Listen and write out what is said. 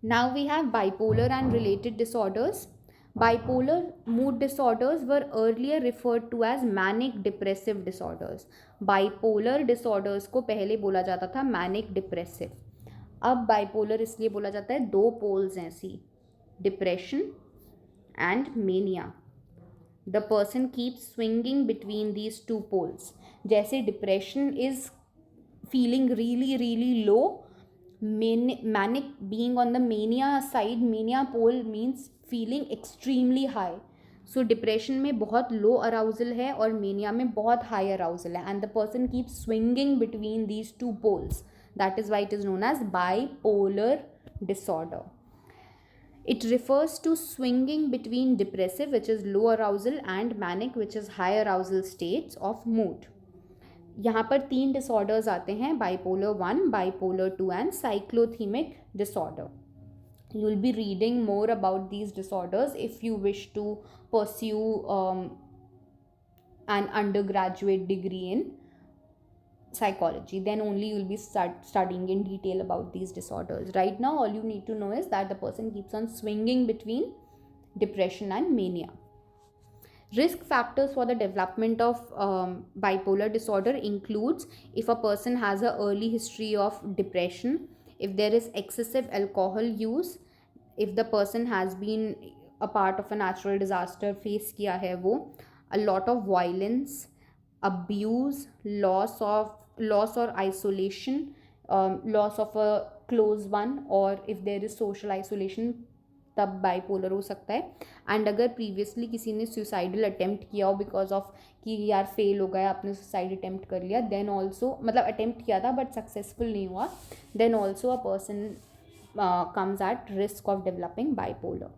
Now we have bipolar and related disorders. Bipolar mood disorders were earlier referred to as manic depressive disorders. Bipolar disorders को पहले बोला जाता था manic depressive. अब bipolar इसलिए बोला जाता है, दो poles हैं सी, depression and mania. The person keeps swinging between these two poles. जैसे depression is feeling really really low, manic being on the mania side, mania pole means feeling extremely high. So depression में बहुत low arousal है और mania में बहुत high arousal है, and the person keeps swinging between these two poles. That is why it is known as bipolar disorder. It refers to swinging between depressive, which is low arousal, and manic, which is high arousal states of mood. यहाँ पर 3 disorders आते हैं, bipolar 1, bipolar 2 and cyclothymic disorder. You will be reading more about these disorders if you wish to pursue an undergraduate degree in psychology. Then only you will be studying in detail about these disorders. Right now all you need to know is that the person keeps on swinging between depression and mania. Risk factors for the development of bipolar disorder includes if a person has an early history of depression, if there is excessive alcohol use, if the person has been a part of a natural disaster, face किया है वो, a lot of violence, abuse, loss or isolation, loss of a close one, or if there is social isolation, तब bipolar हो सकता है. And अगर previously किसी ने सुसाइडल अटेम्प्ट किया हो बिकॉज ऑफ कि यार फेल हो गया, आपने सुसाइड अटेम्प्ट कर लिया, देन ऑल्सो, मतलब अटेम्प्ट किया था बट सक्सेसफुल नहीं हुआ, then also a person comes at risk of developing bipolar.